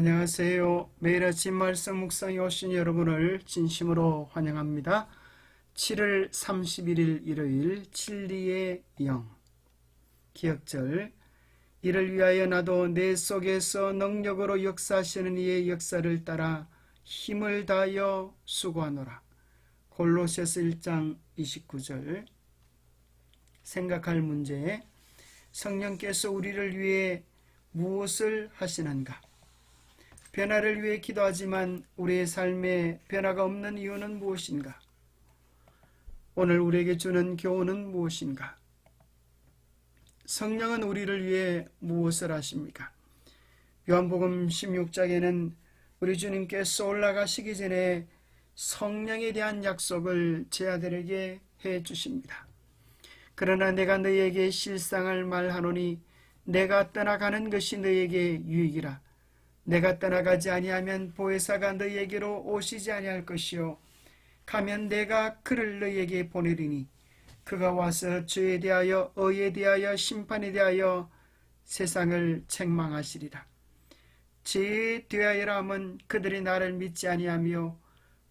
안녕하세요. 매일 아침 말씀 묵상에 오신 여러분을 진심으로 환영합니다. 7월 31일 일요일 진리의 영 기억절. 이를 위하여 나도 내 속에서 능력으로 역사하시는 이의 역사를 따라 힘을 다하여 수고하노라. 골로새서 1장 29절. 생각할 문제. 성령께서 우리를 위해 무엇을 하시는가? 변화를 위해 기도하지만 우리의 삶에 변화가 없는 이유는 무엇인가? 오늘 우리에게 주는 교훈은 무엇인가? 성령은 우리를 위해 무엇을 하십니까? 요한복음 16장에는 우리 주님께서 올라가시기 전에 성령에 대한 약속을 제 아들에게 해 주십니다. 그러나 내가 너희에게 실상을 말하노니 내가 떠나가는 것이 너희에게 유익이라. 내가 떠나가지 아니하면 보혜사가 너희에게로 오시지 아니할 것이요 가면 내가 그를 너희에게 보내리니 그가 와서 죄에 대하여 의에 대하여 심판에 대하여 세상을 책망하시리라. 죄에 대하여라 함은 그들이 나를 믿지 아니하며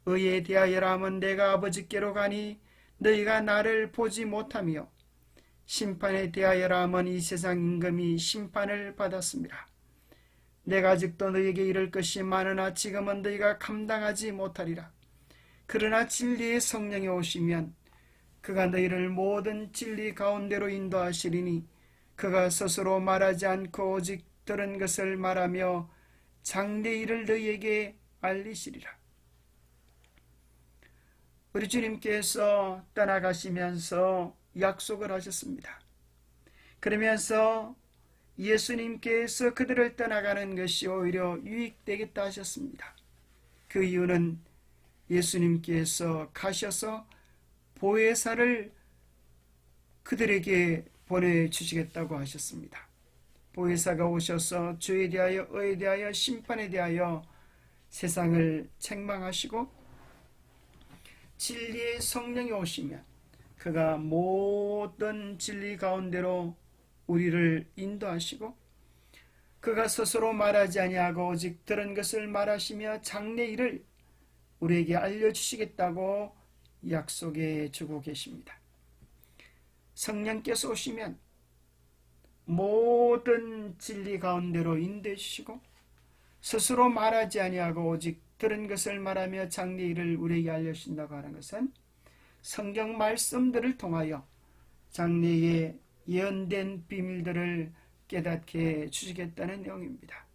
의에 대하여라 함은 내가 아버지께로 가니 너희가 나를 보지 못하며 심판에 대하여라 함은 이 세상 임금이 심판을 받았습니다. 내가 아직도 너희에게 이를 것이 많으나 지금은 너희가 감당하지 못하리라. 그러나 진리의 성령이 오시면 그가 너희를 모든 진리 가운데로 인도하시리니 그가 스스로 말하지 않고 오직 들은 것을 말하며 장래 일을 너희에게 알리시리라. 우리 주님께서 떠나가시면서 약속을 하셨습니다. 그러면서 예수님께서 그들을 떠나가는 것이 오히려 유익되겠다 하셨습니다. 그 이유는 예수님께서 가셔서 보혜사를 그들에게 보내주시겠다고 하셨습니다. 보혜사가 오셔서 죄에 대하여 의에 대하여 심판에 대하여 세상을 책망하시고 진리의 성령이 오시면 그가 모든 진리 가운데로 우리를 인도하시고 그가 스스로 말하지 아니하고 오직 들은 것을 말하시며 장래 일을 우리에게 알려주시겠다고 약속해 주고 계십니다. 성령께서 오시면 모든 진리 가운데로 인도해 주시고 스스로 말하지 아니하고 오직 들은 것을 말하며 장래 일을 우리에게 알려주신다고 하는 것은 성경 말씀들을 통하여 장래에 예언된 비밀들을 깨닫게 주시겠다는 내용입니다.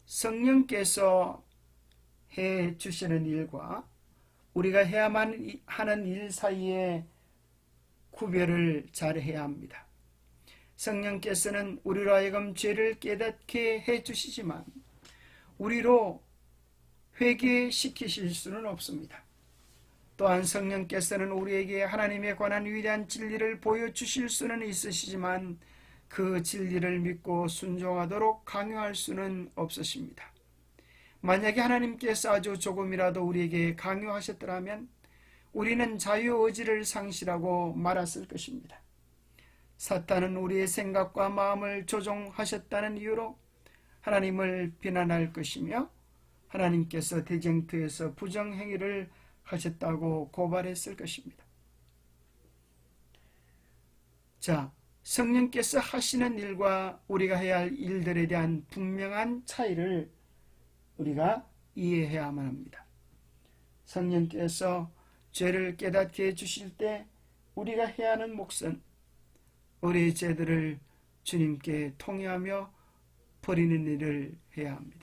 성령께서 해 주시는 일과 우리가 해야만 하는 일 사이에 구별을 잘 해야 합니다. 성령께서는 우리로 하여금 죄를 깨닫게 해 주시지만 우리로 회개시키실 수는 없습니다. 또한 성령께서는 우리에게 하나님에 관한 위대한 진리를 보여주실 수는 있으시지만 그 진리를 믿고 순종하도록 강요할 수는 없으십니다. 만약에 하나님께서 아주 조금이라도 우리에게 강요하셨더라면 우리는 자유의지를 상실하고 말았을 것입니다. 사탄은 우리의 생각과 마음을 조종하셨다는 이유로 하나님을 비난할 것이며 하나님께서 대쟁투에서 부정행위를 하셨다고 고발했을 것입니다. 자, 성령께서 하시는 일과 우리가 해야 할 일들에 대한 분명한 차이를 우리가 이해해야만 합니다. 성령께서 죄를 깨닫게 해주실 때 우리가 해야 하는 몫은 우리의 죄들을 주님께 통회하며 버리는 일을 해야 합니다.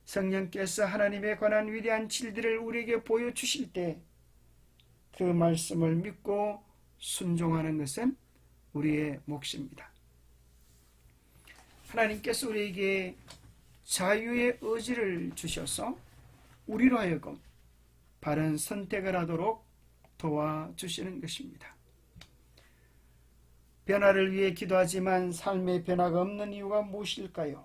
성령께서 하나님에 관한 위대한 진리를 우리에게 보여주실 때 그 말씀을 믿고 순종하는 것은 우리의 몫입니다. 하나님께서 우리에게 자유의 의지를 주셔서 우리로 하여금 바른 선택을 하도록 도와주시는 것입니다. 변화를 위해 기도하지만 삶의 변화가 없는 이유가 무엇일까요?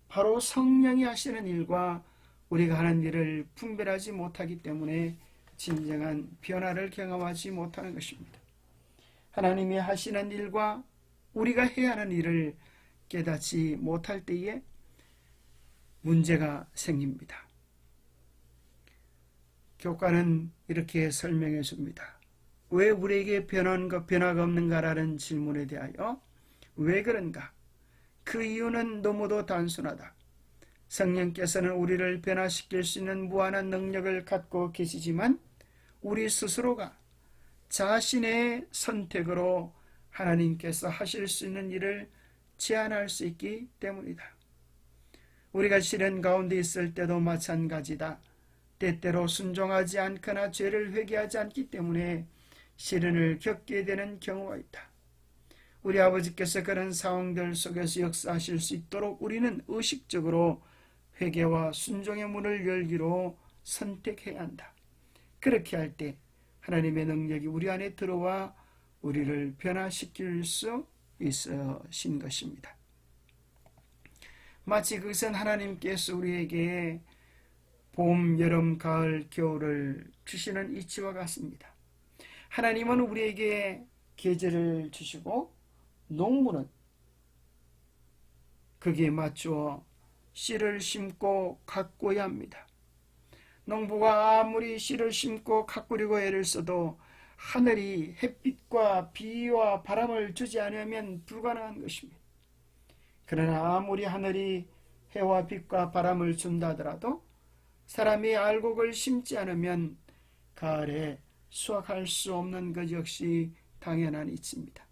바로 성령이 하시는 일과 우리가 하는 일을 분별하지 못하기 때문에 진정한 변화를 경험하지 못하는 것입니다. 하나님이 하시는 일과 우리가 해야 하는 일을 깨닫지 못할 때에 문제가 생깁니다. 교과는 이렇게 설명해 줍니다. 왜 우리에게 변화가 없는가라는 질문에 대하여 왜 그런가? 그 이유는 너무도 단순하다. 성령께서는 우리를 변화시킬 수 있는 무한한 능력을 갖고 계시지만 우리 스스로가 자신의 선택으로 하나님께서 하실 수 있는 일을 제한할 수 있기 때문이다. 우리가 시련 가운데 있을 때도 마찬가지다. 때때로 순종하지 않거나 죄를 회개하지 않기 때문에 시련을 겪게 되는 경우가 있다. 우리 아버지께서 그런 상황들 속에서 역사하실 수 있도록 우리는 의식적으로 회개와 순종의 문을 열기로 선택해야 한다. 그렇게 할 때 하나님의 능력이 우리 안에 들어와 우리를 변화시킬 수 있으신 것입니다. 마치 그것은 하나님께서 우리에게 봄, 여름, 가을, 겨울을 주시는 이치와 같습니다. 하나님은 우리에게 계절을 주시고 농부는 거기에 맞추어 씨를 심고 가꾸어야 합니다. 농부가 아무리 씨를 심고 가꾸려고 애를 써도 하늘이 햇빛과 비와 바람을 주지 않으면 불가능한 것입니다. 그러나 아무리 하늘이 해와 빛과 바람을 준다 하더라도 사람이 알곡을 심지 않으면 가을에 수확할 수 없는 것 역시 당연한 이치입니다.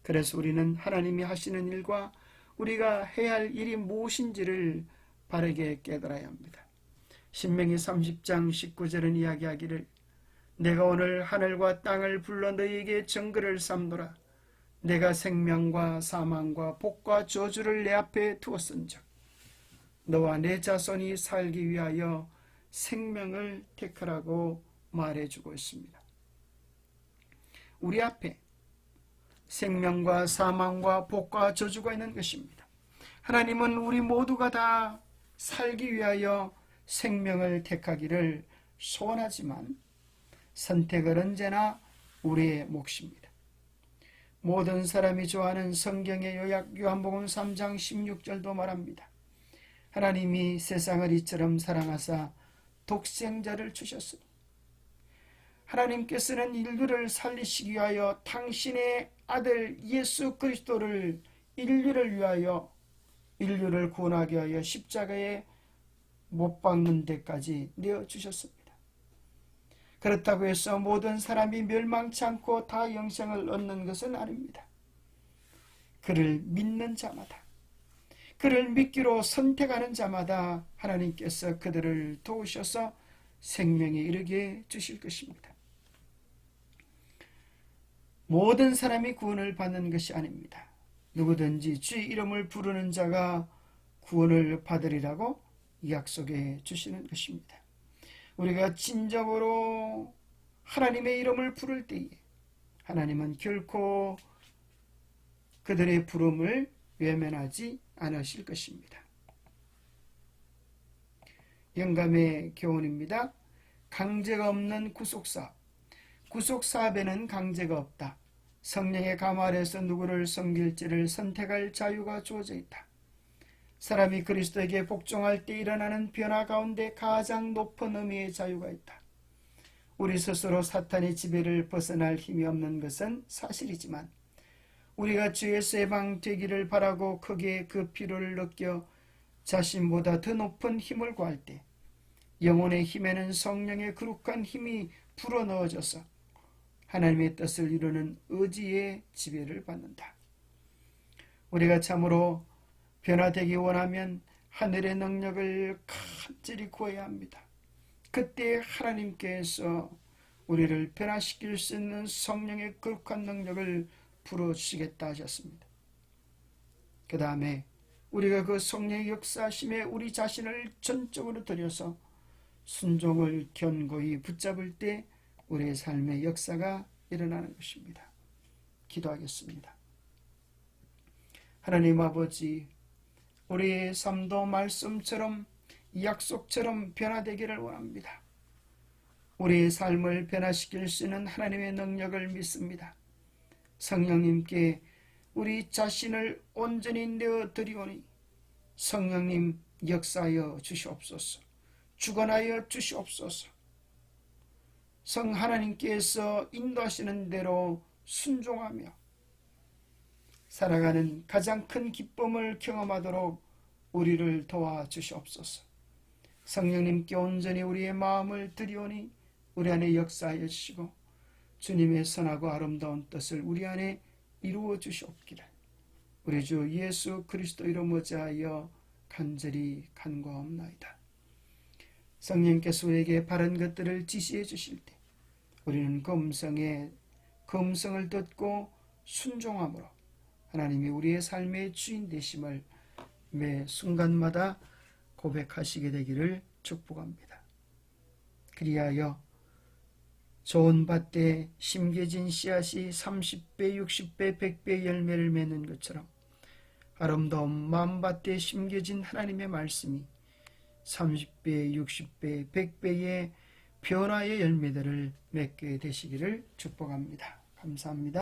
그래서 우리는 하나님이 하시는 일과 우리가 해야 할 일이 무엇인지를 바르게 깨달아야 합니다. 신명기 30장 19절은 이야기하기를 내가 오늘 하늘과 땅을 불러 너희에게 정글을 삼노라. 내가 생명과 사망과 복과 저주를 내 앞에 두었은즉 너와 내 자손이 살기 위하여 생명을 택하라고 말해주고 있습니다. 우리 앞에 생명과 사망과 복과 저주가 있는 것입니다. 하나님은 우리 모두가 다 살기 위하여 생명을 택하기를 소원하지만 선택은 언제나 우리의 몫입니다. 모든 사람이 좋아하는 성경의 요약 요한복음 3장 16절도 말합니다. 하나님이 세상을 이처럼 사랑하사 독생자를 주셨으니 하나님께서는 인류를 살리시기 위하여 당신의 아들 예수 그리스도를 인류를 위하여 인류를 구원하기 위하여 십자가에 못 박는 데까지 내어주셨습니다. 그렇다고 해서 모든 사람이 멸망치 않고 다 영생을 얻는 것은 아닙니다. 그를 믿는 자마다, 그를 믿기로 선택하는 자마다 하나님께서 그들을 도우셔서 생명에 이르게 주실 것입니다. 모든 사람이 구원을 받는 것이 아닙니다. 누구든지 주의 이름을 부르는 자가 구원을 받으리라고 약속해 주시는 것입니다. 우리가 진정으로 하나님의 이름을 부를 때에 하나님은 결코 그들의 부름을 외면하지 않으실 것입니다. 영감의 교훈입니다. 강제가 없는 구속사업. 구속사업에는 강제가 없다. 성령의 감 아래서 누구를 섬길지를 선택할 자유가 주어져 있다. 사람이 그리스도에게 복종할 때 일어나는 변화 가운데 가장 높은 의미의 자유가 있다. 우리 스스로 사탄의 지배를 벗어날 힘이 없는 것은 사실이지만 우리가 주에서 해방되기를 바라고 크게 그 필요를 느껴 자신보다 더 높은 힘을 구할 때 영혼의 힘에는 성령의 거룩한 힘이 불어넣어져서 하나님의 뜻을 이루는 의지의 지배를 받는다. 우리가 참으로 변화되기 원하면 하늘의 능력을 간절히 구해야 합니다. 그때 하나님께서 우리를 변화시킬 수 있는 성령의 거룩한 능력을 불어주시겠다 하셨습니다. 그 다음에 우리가 그 성령의 역사하심에 우리 자신을 전적으로 들여서 순종을 견고히 붙잡을 때 우리의 삶의 역사가 일어나는 것입니다. 기도하겠습니다. 하나님 아버지, 우리의 삶도 말씀처럼 약속처럼 변화되기를 원합니다. 우리의 삶을 변화시킬 수 있는 하나님의 능력을 믿습니다. 성령님께 우리 자신을 온전히 내어 드리오니 성령님 역사하여 주시옵소서. 주관하여 주시옵소서. 성 하나님께서 인도하시는 대로 순종하며 살아가는 가장 큰 기쁨을 경험하도록 우리를 도와주시옵소서. 성령님께 온전히 우리의 마음을 드리오니 우리 안에 역사하여 주시고 주님의 선하고 아름다운 뜻을 우리 안에 이루어 주시옵기를 우리 주 예수 그리스도 이름 의지하여 간절히 간구하옵나이다. 성령께서 우리에게 바른 것들을 지시해 주실 때 우리는 그 음성을 듣고 순종함으로 하나님이 우리의 삶의 주인 되심을 매 순간마다 고백하시게 되기를 축복합니다. 그리하여 좋은 밭에 심겨진 씨앗이 30배, 60배, 100배 열매를 맺는 것처럼 아름다운 마음밭에 심겨진 하나님의 말씀이 30배, 60배, 100배의 변화의 열매들을 맺게 되시기를 축복합니다. 감사합니다.